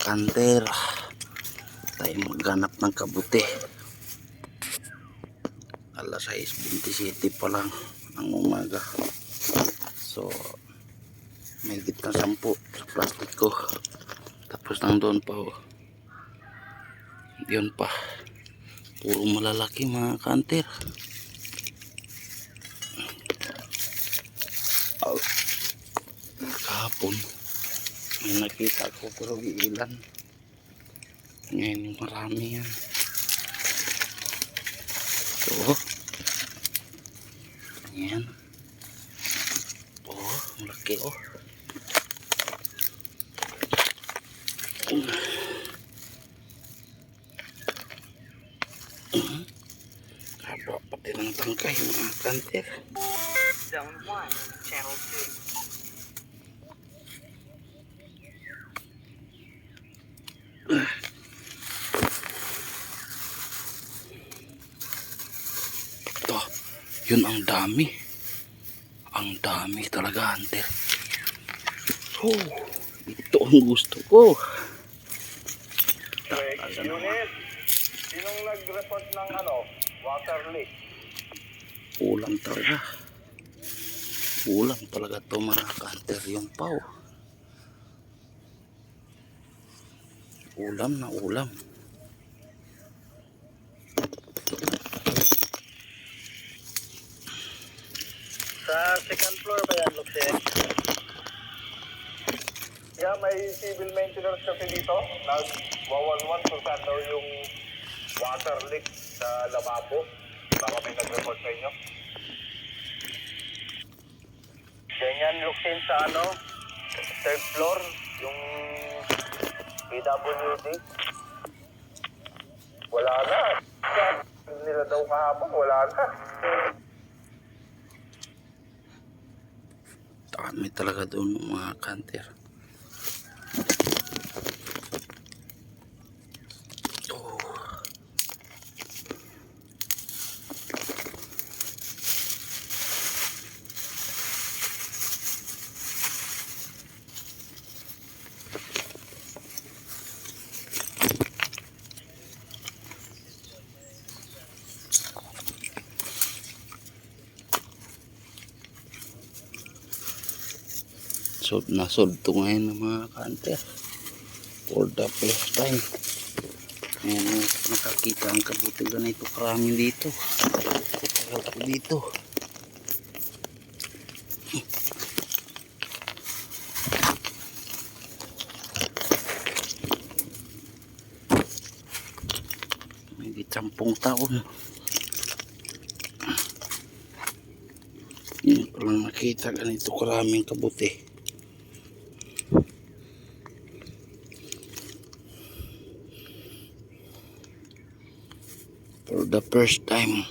kanter, tayo maghanap ng kabuti. Alas 6:27 pa lang ng umaga. So may gitna 10 sa plastic ko. Tapos nandoon pa oh. Yun pa. Puro malalaki mga kanter. Kahapon may nakita ko pero ilan. Ngayon marami yan. So yan. Oh, malaki oh. Haba pati ng tangkay mga kanter. Zone 1, Channel 2. Ito, yun ang dami. Ang dami talaga hunter. Oh, ito ang gusto ko. Unit, sinong nag-report ng water leak? Ulam talaga. Ulam talaga to mga hunter yung pau. Ulam na ulam. Sa second floor ba yan, Luxe? Yeah, may civil maintenance kasi dito. Nag-111 kung saan daw yung water leak sa lababo. Baka may nag-report sa inyo. Ganyan, Luxe, sa third floor, yung PWD. Wala na. Nila daw kahapon, wala na. Dami talaga doon mga kanter. Oh. Nasod to ngayon ng mga kanter for the first time. Ngayon nakakita ang kabuti ganito karami dito. Tagal ko dito. May 10 taon. Hindi ko lang nakita ganito karaming kabuti. For the first time,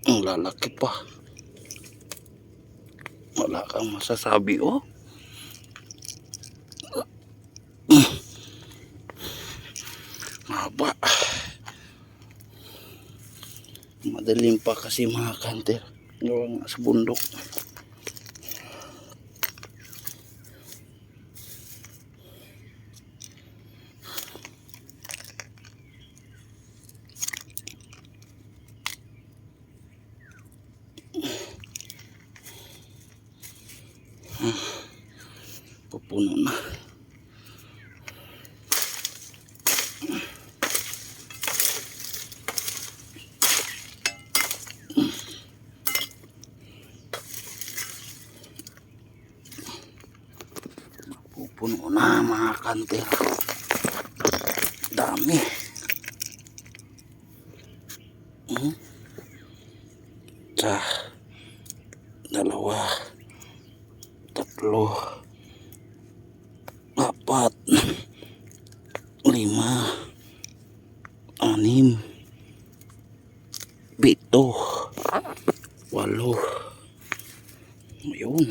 ang lalaki pa. Wala kang masasabi oh. Mahaba. Madaling pa kasi mga kanter. Gawa nga sa bundok. Pupuno na. Pupuno na mga kanter. Dami. Sa dalawa, tatlo, 4, 5, 6, 7, 8. Ayun.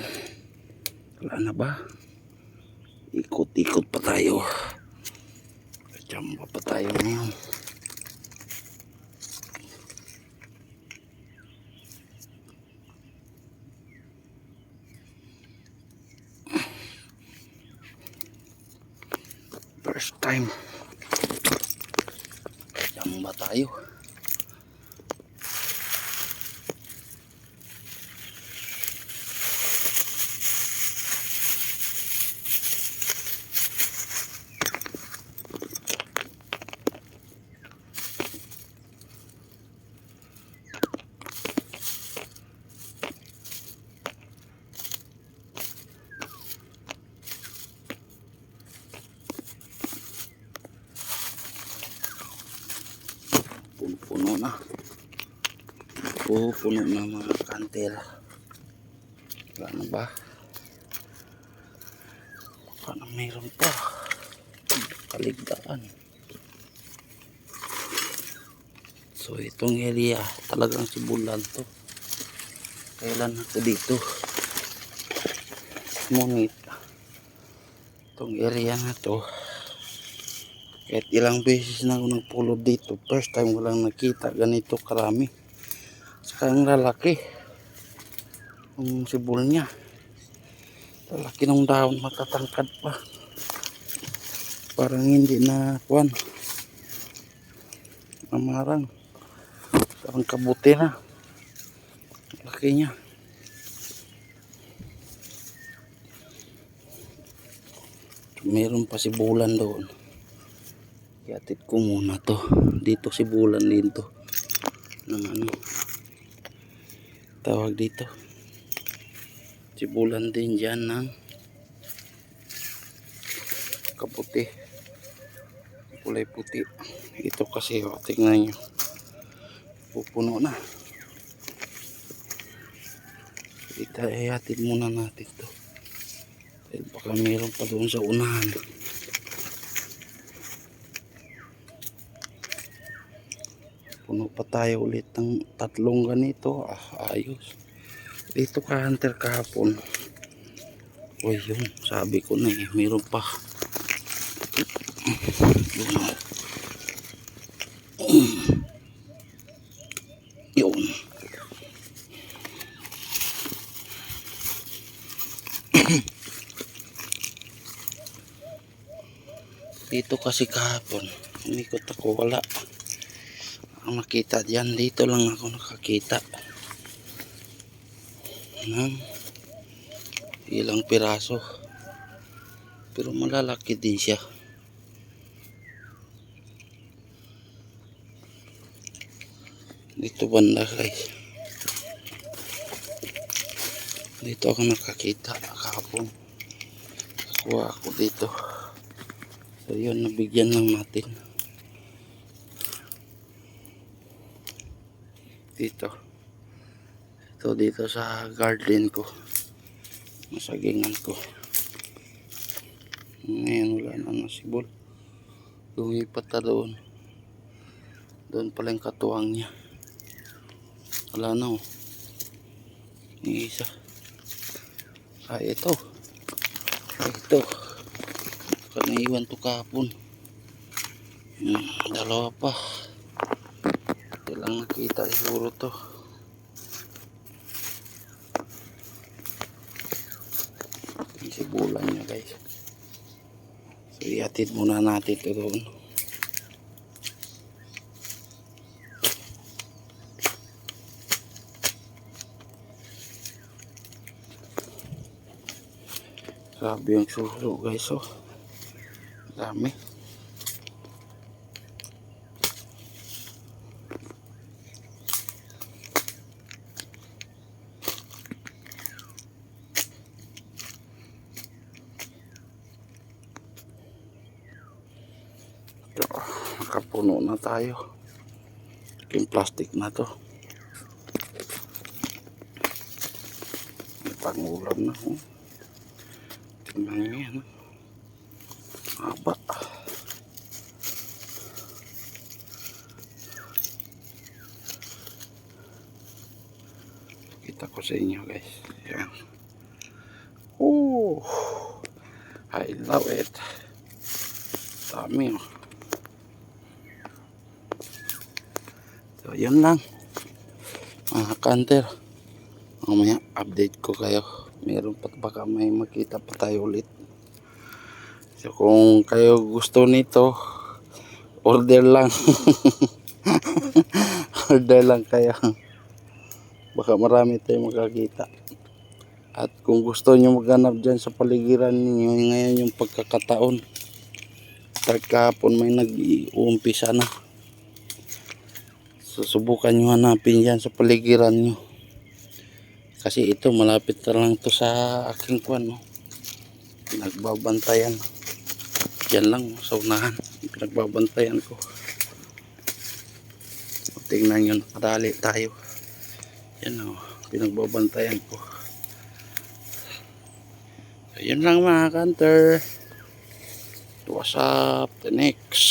Wala na ba? Ikot-ikot pa tayo. Jamba pa tayo ngayon. First time. Jamba tayo. Puno na. Puno na mga kantel. Wala na ba? Baka na mayroon pa. Kaligtaan. So itong area talagang sibulan to. Kailan ako dito? Ngunit itong area na to, kahit ilang beses na ako nagpulod dito, first time ko lang nakita ganito karami. Saka ang lalaki ang sibol niya, lalaki ng dahon, matatangkad pa, parang hindi na kuwan, amarang, parang kabuti na laki niya. Meron pa sibulan doon. Iatid ko muna to. Dito sibulan din to. Ng ano tawag dito. Sibulan din dyan ng kaputi. Kulay puti. Ito kasi tingnan nyo. Pupuno na. Iatid muna natin to. Dahil baka meron pa doon sa unahan. Puno pa tayo ulit ng tatlong ganito. Ayos. Dito ka hunter kahapon. O yun, sabi ko na eh, meron pa. Yun. Dito kasi kahapon, umikot ako, wala. Ang makita dyan, dito lang ako nakakita ng ilang piraso. Pero malalaki din siya. Dito banda guys. Dito ako nakakita kahapon. Kuha ako dito. So yun, nabigyan lang natin. Dito. Ito dito sa garden ko. Masagingan ko. Ngayon wala na nasibol. Lumipat na doon. Doon pala yung katuwang niya. Wala na oh. Yung isa. Ito. Ito. Naiwan to kahapon. Dalawa pa. Ito lang nakita siguro to. Yung sibulan niya guys. So iatid muna natin ito doon. Grabe yung sulo guys oh. Dami. Ito, nakapuno na tayo. Yung plastic na to. May pangulam na. Tingnan nyo yan. Haba. Kita ko sa inyo guys. Yan. Oh, I love it. Dami oh. So yun lang mga kanter. Mamaya update ko kayo. Meron pa baka may makita pa tayo ulit. So kung kayo gusto nito, order lang. Order lang kayo. Baka marami tayong makakita. At kung gusto nyo maghanap dyan sa paligiran ninyo, ngayon yung pagkakataon. Start kahapon may nag-uumpisa na. Susubukan nyo hanapin dyan sa paligiran nyo. Kasi ito malapit na lang to sa aking kwan, no? Pinagbabantayan. Yan lang sa unahan. Pinagbabantayan ko. Tingnan nyo, nakadali tayo. Yan o, pinagbabantayan ko. So, yun lang mga hunter. What's up? The next.